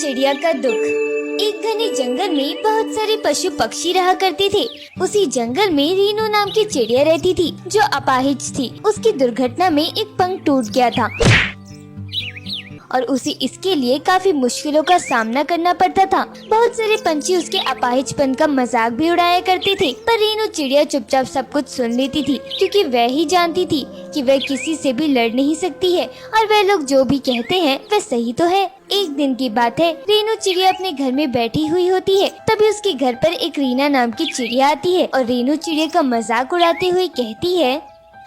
चिड़िया का दुख। एक घने जंगल में बहुत सारे पशु पक्षी रहा करते थे। उसी जंगल में रीनू नाम की चिड़िया रहती थी जो अपाहिज थी। उसकी दुर्घटना में एक पंख टूट गया था और उसे इसके लिए काफी मुश्किलों का सामना करना पड़ता था। बहुत सारे पंछी उसके अपाहिजपन का मजाक भी उड़ाया करते थे, पर रीनू चिड़िया चुपचाप सब कुछ सुन लेती थी, क्योंकि वह ही जानती थी कि वह किसी से भी लड़ नहीं सकती है और वह लोग जो भी कहते हैं वह सही तो है। एक दिन की बात है, रीनू चिड़िया अपने घर में बैठी हुई होती है। तभी उसके घर पर एक रीना नाम की चिड़िया आती है और रीनू चिड़िया का मजाक उड़ाते हुए कहती है,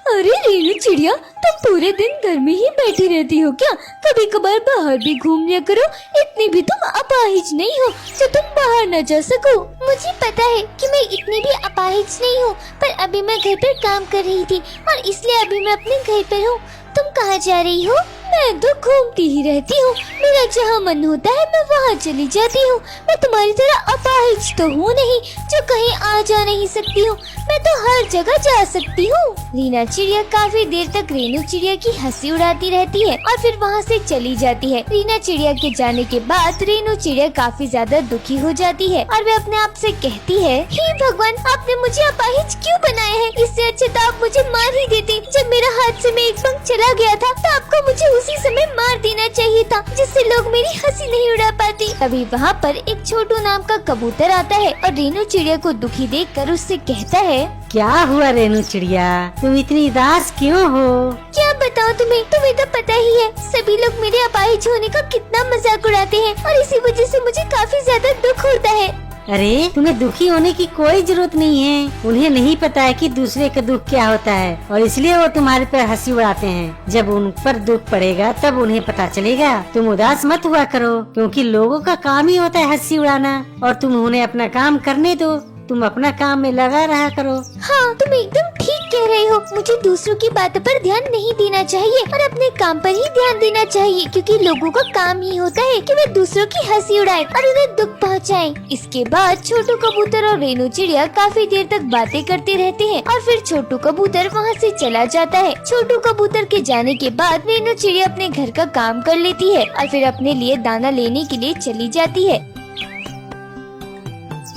अरे रीनू चिड़िया, तुम पूरे दिन घर में ही बैठी रहती हो क्या? कभी कभार बाहर भी घूम लिया करो। इतनी भी तुम अपाहिज नहीं हो जो तुम बाहर न जा सको। मुझे पता है कि मैं इतनी भी अपाहिज नहीं हूँ, पर अभी मैं घर पर काम कर रही थी और इसलिए अभी मैं अपने घर पर हूँ। तुम कहाँ जा रही हो? मैं तो घूमती ही रहती हूँ। मेरा जहाँ मन होता है मैं वहाँ चली जाती हूँ। मैं तुम्हारी तरह अपाहिज तो हूँ नहीं जो कहीं आ जा नहीं सकती हूँ। मैं तो हर जगह जा सकती हूँ। रीना चिड़िया काफी देर तक रीनू चिड़िया की हंसी उड़ाती रहती है और फिर वहाँ से चली जाती है। रीना चिड़िया के जाने के बाद रीनू चिड़िया काफी ज्यादा दुखी हो जाती है और वे अपने आप से कहती है, हे भगवान, आपने मुझे अपाहिज क्यों बनाया है? इससे अच्छे तो आप मुझे मार ही देते। जब मेरा हाथ से में एक पंख चला गया था तो आपको मुझे उसी समय मार देना चाहिए था, जिससे लोग मेरी हंसी नहीं उड़ा पाते। तभी वहाँ पर एक छोटू नाम का कबूतर आता है और रीनू चिड़िया को दुखी देखकर उससे कहता है, क्या हुआ रेनू चिड़िया, तुम इतनी उदास क्यों हो? क्या बताऊँ तुम्हें तो पता ही है सभी लोग मेरे अपाहिज होने का कितना मजाक उड़ाते हैं और इसी वजह से मुझे काफी ज्यादा दुख होता है। अरे तुम्हें दुखी होने की कोई जरूरत नहीं है। उन्हें नहीं पता है कि दूसरे का दुख क्या होता है और इसलिए वो तुम्हारे पर हंसी उड़ाते हैं। जब उन पर दुख पड़ेगा तब उन्हें पता चलेगा। तुम उदास मत हुआ करो, क्योंकि लोगों का काम ही होता है हंसी उड़ाना, और तुम उन्हें अपना काम करने दो। तुम अपना काम में लगा रहा करो। हाँ, तुम एकदम ठीक कह रहे हो। मुझे दूसरों की बातों पर ध्यान नहीं देना चाहिए और अपने काम पर ही ध्यान देना चाहिए, क्योंकि लोगों का काम ही होता है कि वे दूसरों की हंसी उड़ाएं और उन्हें दुख पहुंचाएं। इसके बाद छोटू कबूतर और रेनू चिड़िया काफी देर तक बातें करते रहते हैं और फिर छोटू कबूतर वहाँ से चला जाता है। छोटू कबूतर के जाने के बाद रेनू चिड़िया अपने घर का काम कर लेती है और फिर अपने लिए दाना लेने के लिए चली जाती है।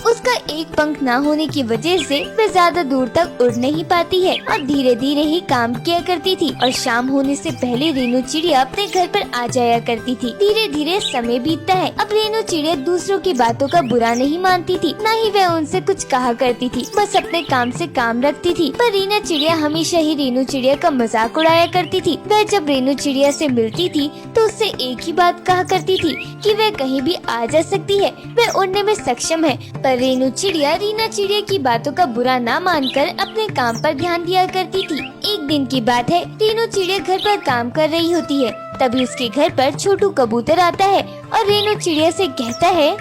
उसका एक पंख ना होने की वजह से वह ज्यादा दूर तक उड़ नहीं पाती है और धीरे धीरे ही काम किया करती थी और शाम होने से पहले रेनू चिड़िया अपने घर पर आ जाया करती थी। धीरे धीरे समय बीतता है। अब रेनू चिड़िया दूसरों की बातों का बुरा नहीं मानती थी, न ही वह उनसे कुछ कहा करती थी, बस अपने काम से काम रखती थी। पर रीना चिड़िया हमेशा ही रेनू चिड़िया का मजाक उड़ाया करती थी। वह जब रेनू चिड़िया से मिलती थी तो उससे एक ही बात कहा करती थी कि वह कहीं भी आ जा सकती है, वह उड़ने में सक्षम है। पर रेनू चिड़िया रीना चिड़िया की बातों का बुरा ना मानकर अपने काम पर ध्यान दिया करती थी। एक दिन की बात है, रेनू चिड़िया घर पर काम कर रही होती है। तभी उसके घर पर छोटू कबूतर आता है और रेनू चिड़िया से कहता है,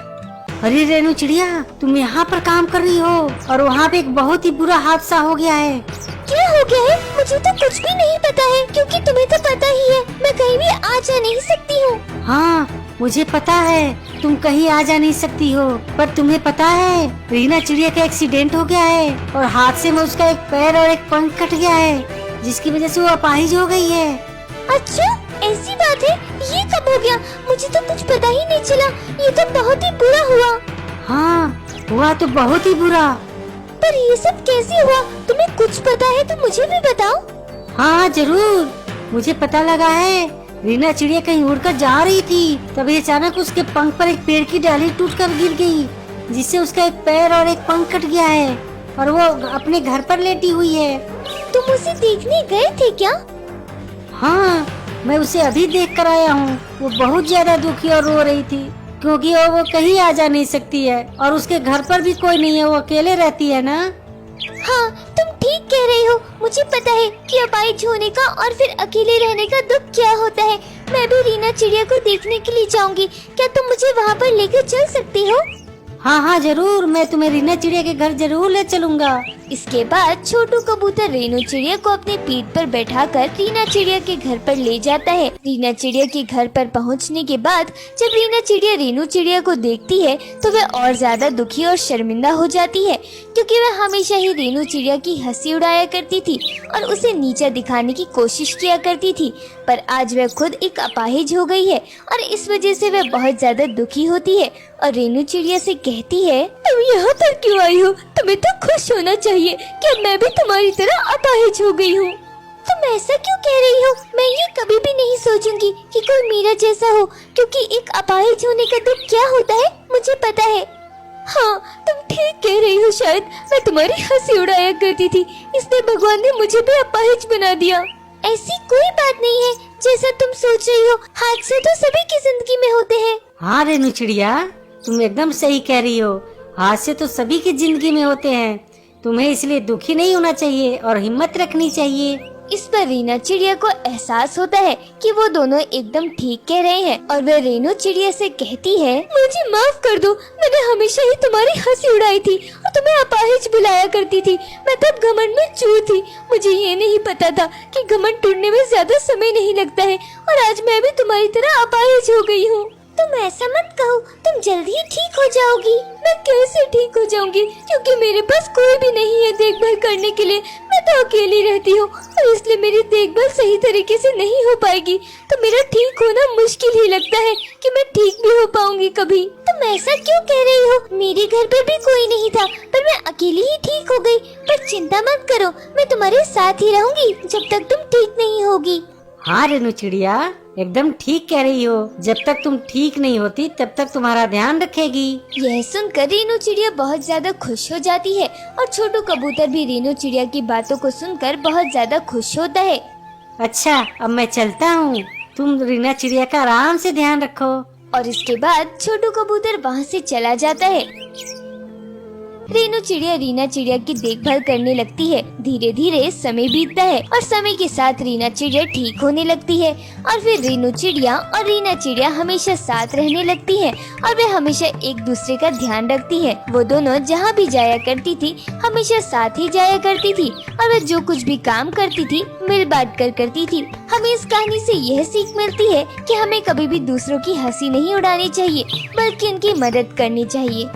अरे रेनू चिड़िया, तुम यहाँ पर काम कर रही हो और वहाँ पे एक बहुत ही बुरा हादसा हो गया है। क्या हो गया है? मुझे तो कुछ भी नहीं पता है, क्योंकि तुम्हें तो पता ही है मैं कहीं भी आ जा नहीं सकती हूँ। हाँ, मुझे पता है तुम कहीं आ जा नहीं सकती हो, पर तुम्हें पता है रीना चिड़िया का एक्सीडेंट हो गया है और हादसे में उसका एक पैर और एक पंख कट गया है, जिसकी वजह से वो अपाहिज हो गई है। अच्छा, ऐसी बात है? ये कब हो गया? मुझे तो कुछ पता ही नहीं चला। ये तो बहुत ही बुरा हुआ। हाँ, हुआ तो बहुत ही बुरा। पर ये सब कैसे हुआ? तुम्हें कुछ पता है तो मुझे भी बताओ। हाँ जरूर, मुझे पता लगा है। रीना चिड़िया कहीं उड़कर जा रही थी, तभी अचानक उसके पंख पर एक पेड़ की डाली टूटकर गिर गई, जिससे उसका एक पैर और एक पंख कट गया है और वो अपने घर पर लेटी हुई है। तुम उसे देखने गए थे क्या? हाँ, मैं उसे अभी देख कर आया हूँ। वो बहुत ज्यादा दुखी और रो रही थी, क्योंकि वो कहीं आ जा नहीं सकती है और उसके घर पर भी कोई नहीं है, वो अकेले रहती है ना। हाँ, तुम ठीक कह रही हो। मुझे पता है कि अपाहिज होने का और फिर अकेले रहने का दुख क्या होता है। मैं भी रीना चिड़िया को देखने के लिए जाऊंगी। क्या तुम मुझे वहाँ पर लेकर चल सकती हो? हाँ हाँ जरूर, मैं तुम्हें रीना चिड़िया के घर जरूर ले चलूंगा। इसके बाद छोटू कबूतर रेनू चिड़िया को अपने पीठ पर बैठाकर रीना चिड़िया के घर पर ले जाता है। रीना चिड़िया के घर पर पहुंचने के बाद जब रीना चिड़िया रेनू चिड़िया को देखती है तो वह और ज्यादा दुखी और शर्मिंदा हो जाती है, क्योंकि वह हमेशा ही रेनू चिड़िया की हंसी उड़ाया करती थी और उसे नीचा दिखाने की कोशिश किया करती थी। पर आज वह खुद एक अपाहिज हो गई है और इस वजह से वह बहुत ज्यादा दुखी होती है और रेनू चिड़िया से कहती है, तुम यहाँ पर क्यों आई हो? तुम्हें तो खुश होना चाहिए कि मैं भी तुम्हारी तरह अपाहिज हो गई हूँ। तुम ऐसा क्यों कह रही हो? मैं ये कभी भी नहीं सोचूंगी कि कोई मेरा जैसा हो, क्योंकि एक अपाहिज होने का दुख क्या होता है मुझे पता है। हाँ, तुम ठीक कह रही हो। शायद मैं तुम्हारी हंसी उड़ाया करती थी, इसलिए भगवान ने मुझे भी अपाहिज बना दिया। ऐसी कोई बात नहीं है जैसा तुम सोच रही हो। हादसे तो सभी की जिंदगी में होते हैं। हाँ रेनू चिड़िया, तुम एकदम सही कह रही हो। हादसे तो सभी की जिंदगी में होते हैं। तुम्हें इसलिए दुखी नहीं होना चाहिए और हिम्मत रखनी चाहिए। इस पर रीना चिड़िया को एहसास होता है कि वो दोनों एकदम ठीक कह रहे हैं और वह रेनू चिड़िया से कहती है, मुझे माफ कर दो। मैंने हमेशा ही तुम्हारी हंसी उड़ाई थी और तुम्हें अपाहिज बुलाया करती थी। मैं तब घमंड में चूर थी। मुझे ये नहीं पता था कि घमंड टूटने में ज्यादा समय नहीं लगता है और आज मैं भी तुम्हारी तरह अपाहिज हो गई हूँ। तुम ऐसा मत कहो, तुम जल्दी ही ठीक हो जाओगी। मैं कैसे ठीक हो जाऊंगी, क्योंकि मेरे पास कोई भी नहीं है देखभाल करने के लिए। मैं तो अकेली रहती हूँ और इसलिए मेरी देखभाल सही तरीके से नहीं हो पाएगी। तो मेरा ठीक होना मुश्किल ही लगता है कि मैं ठीक भी हो पाऊंगी कभी। तुम ऐसा क्यों कह रही हो? मेरे घर पे भी कोई नहीं था, पर मैं अकेली ही ठीक हो गई। पर चिंता मत करो, मैं तुम्हारे साथ ही रहूंगी जब तक तुम ठीक नहीं होगी। हाँ रेनू चिड़िया, एकदम ठीक कह रही हो। जब तक तुम ठीक नहीं होती तब तक तुम्हारा ध्यान रखेगी। यह सुनकर रेनू चिड़िया बहुत ज्यादा खुश हो जाती है और छोटू कबूतर भी रेनू चिड़िया की बातों को सुनकर बहुत ज्यादा खुश होता है। अच्छा, अब मैं चलता हूँ। तुम रीना चिड़िया का आराम से ध्यान रखो। और इसके बाद छोटू कबूतर वहाँ से चला जाता है। रेनू चिड़िया रीना चिड़िया की देखभाल करने लगती है। धीरे धीरे समय बीतता है और समय के साथ रीना चिड़िया ठीक होने लगती है और फिर रेनू चिड़िया और रीना चिड़िया हमेशा साथ रहने लगती हैं और वे हमेशा एक दूसरे का ध्यान रखती हैं। वो दोनों जहाँ भी जाया करती थी हमेशा साथ ही जाया करती थी और वे जो कुछ भी काम करती थी मिल बांट कर करती थी। हमें इस कहानी से यह सीख मिलती है कि हमें कभी भी दूसरों की हंसी नहीं उड़ानी चाहिए, बल्कि उनकी मदद करनी चाहिए।